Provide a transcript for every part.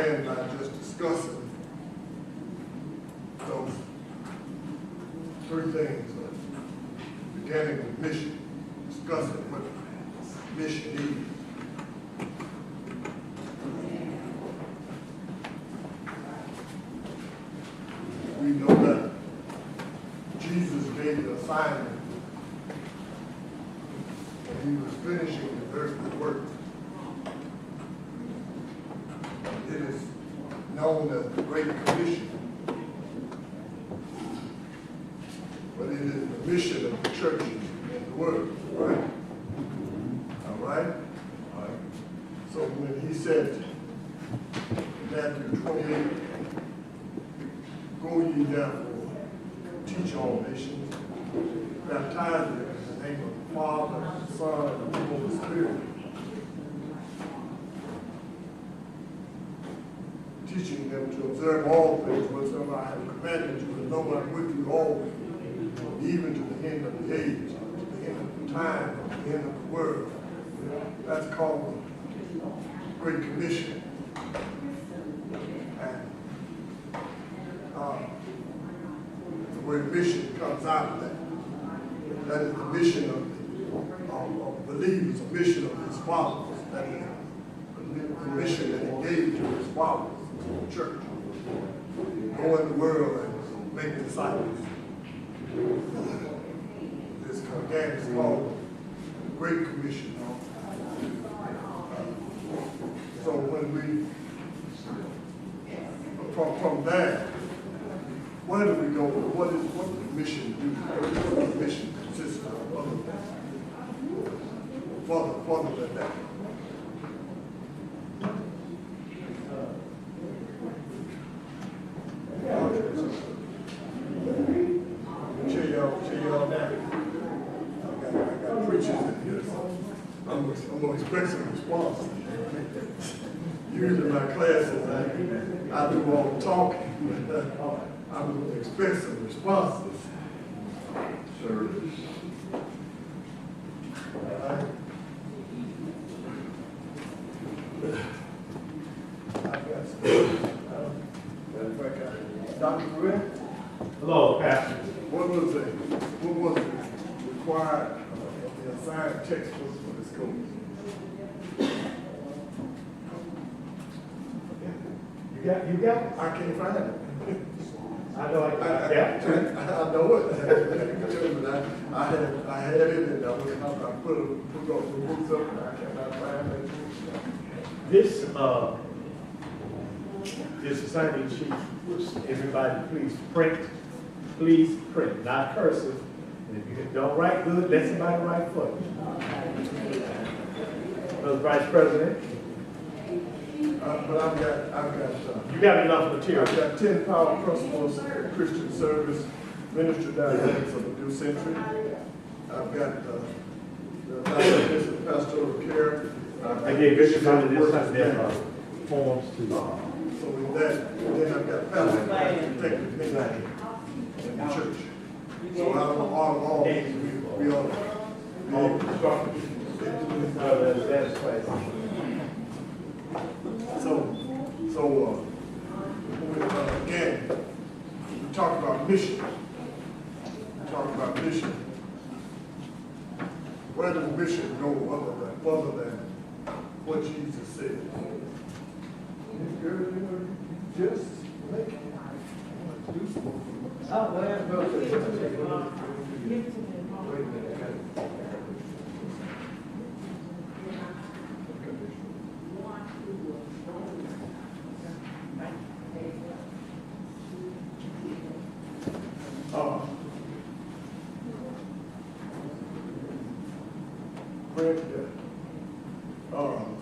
began by just discussing those three things. Beginning with mission, discussing what mission is. We know that Jesus gave the assignment when he was finishing his earthly work. It is known as the Great Commission. But it is the mission of the churches in the world, right? All right? All right. So when he said in Matthew 28, go ye therefore, teach all nations, baptize them in the name of the Father, the Son, and the Holy Spirit, teaching them to observe all things whatsoever I have commanded you, and know I'm with you always, even to the end of the age, to the end of the time, to the end of the world. That's called the Great Commission. And the word mission comes out of that. That is the mission of believers, the mission of his followers. That is the mission that he gave to his followers, the church. Go in the world and make disciples. This again is called the Great Commission. So when we, from there, where do we go? What does the mission do? What does the mission consist of other than that? Cheer y'all down. I got preachers in here, so I'm gonna expect some response. Usually my classes, I do all the talking. I'm gonna expect some responses. Sure. All right. I got some. Dr. Grant? Hello, Pastor. What was the required the assigned textbook for this course? You got it? I can't find it. I know I I know it. I had it and I put the books up and I cannot find it. This assignment sheet, everybody please print, not cursive. And if you don't write good, let somebody write for you. Mr. Vice President. But I've got. You got enough material. I've got 10 power principles of Christian service, ministry dynamics of a new century. I've got the definition of pastoral care. I gave everybody this forms to. So with that, then I've got pastoral effective ministry in the church. So out of all these, we ought to again, we talk about mission. Where does mission go other than what Jesus said? Just make it. Do something.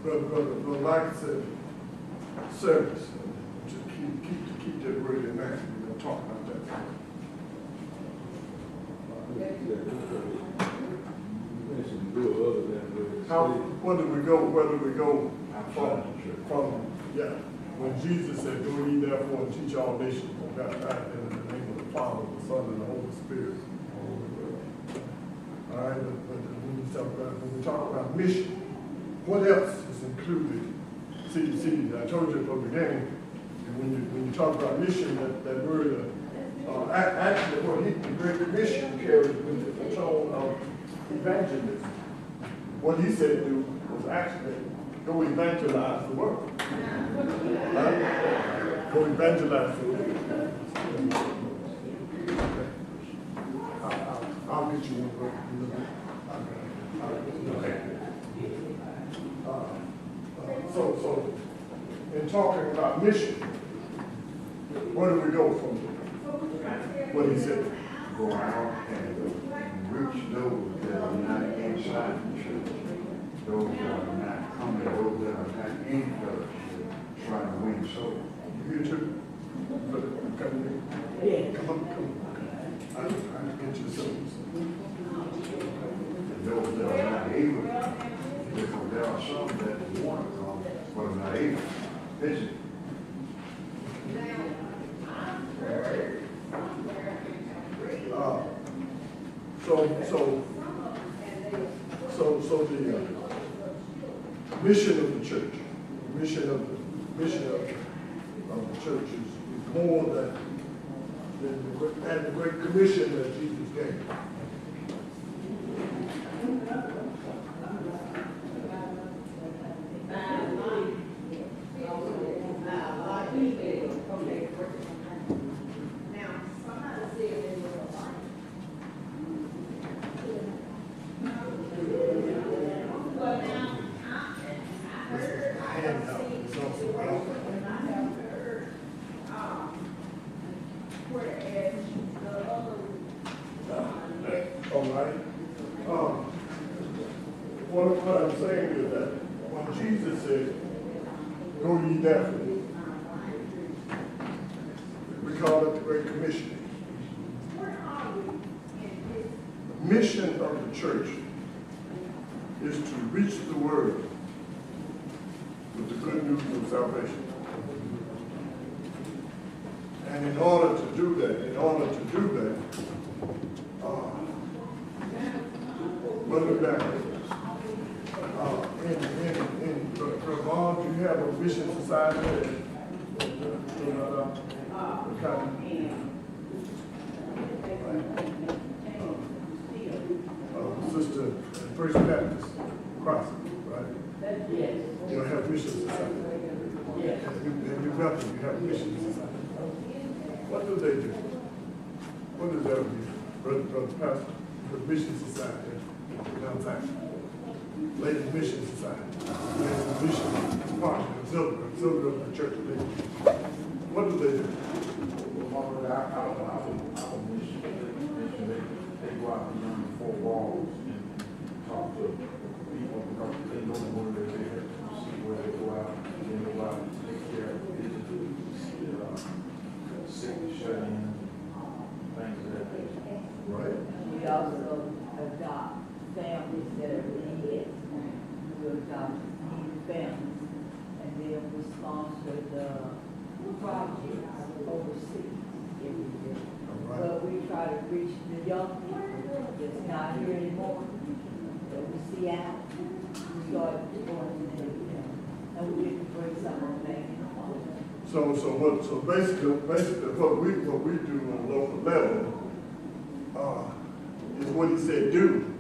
Brother Mike said, service. Just keep that word in mind. We're going to talk about that. Where do we go from when Jesus said, go ye therefore and teach all nations, baptize them in the name of the Father, the Son, and the Holy Spirit. All right, but when we talk about mission, what else is included? See, I told you at the beginning, when you talk about mission, that word, actually, what the Great Commission carries with the tone of evangelism. What he said to do was actually go evangelize the world. Right? Go evangelize the world. I'll get you one. So, in talking about mission, where do we go from what he said? Go out and reach those that are not inside the church, those that are not coming, those that are not in fellowship, trying to win souls. You too? Come on. I'll get you some. Those that are not able to come, because there are some that want to come, but are not able to visit. So the mission of the church, the mission of the church is more than the Great Commission that Jesus gave. What I'm saying is that when Jesus said, "Go ye therefore," we call it the Great Commission. The mission of the church is to reach the world with the good news of salvation. And in order to do that, look back. In Vermont, you have a mission society Sister First Baptist Crossing, right? Yes. You don't have mission society. Yes. You have mission society. What do they do? What does that mean? Brother Pastor, the mission society downtown. Ladies Mission Society, Ladies Mission Partner, Auxiliary of the Church of Ladies. What do they do? Our mission, they go out beyond the four walls and talk to people because they know where they're there, see where they go out, and they go out and take care of visitors, sick, shut in, things of that nature. Right. We also adopt families that are in it. We adopt needy families, and then we sponsor the projects overseas every year. Right. But we try to reach the young people that's not here anymore, that we see out. We start going to them, and we get to bring some of them back in the home. So basically what we do on a local level is what he said do.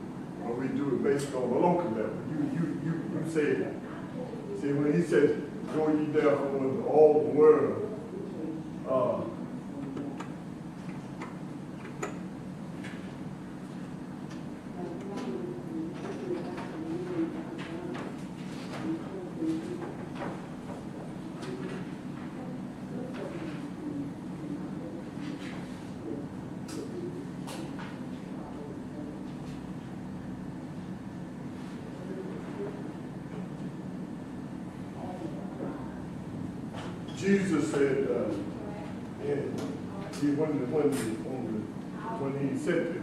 But we do it based on the local level. You said, see, when he said, "Go ye therefore into all the world," Jesus said,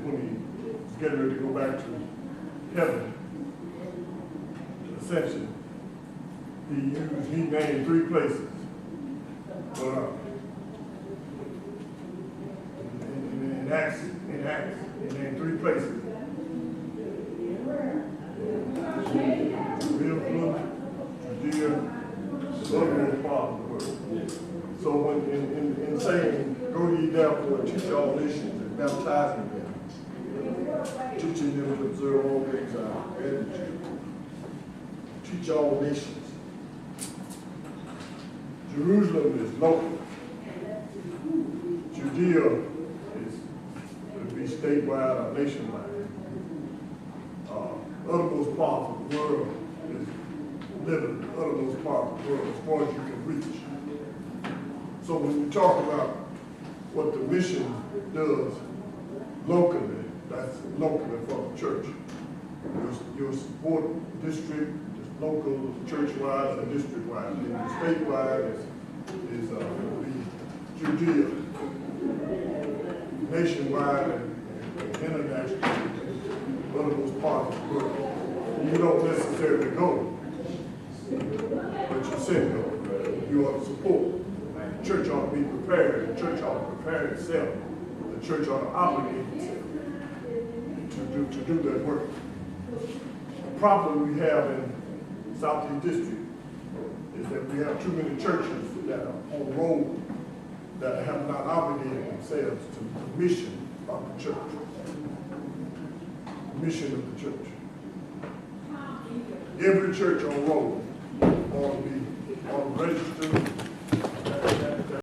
when he was getting ready to go back to heaven, ascension, he named three places. In Acts, he named three places. Real good, Judea, the other part of the world. So when, in saying, go ye therefore and teach all nations and baptizing them, teaching them to observe all things I commanded you, teach all nations. Jerusalem is local. Judea could be statewide or nationwide. Uttermost part of the world is literally the uttermost part of the world as far as you can reach. So when you talk about what the mission does locally, that's locally for the church. Your support district is local, church-wise, and district-wise. And the statewide is Judea. Nationwide and international, one of those parts of the world. You don't necessarily go, but you send go. You ought to support. The church ought to be prepared. The church ought to prepare itself. The church ought to obligate itself to do that work. The problem we have in Southeast District is that we have too many churches that are on the road that have not obligated themselves to the mission of the church. The mission of the church. Every church on road ought to register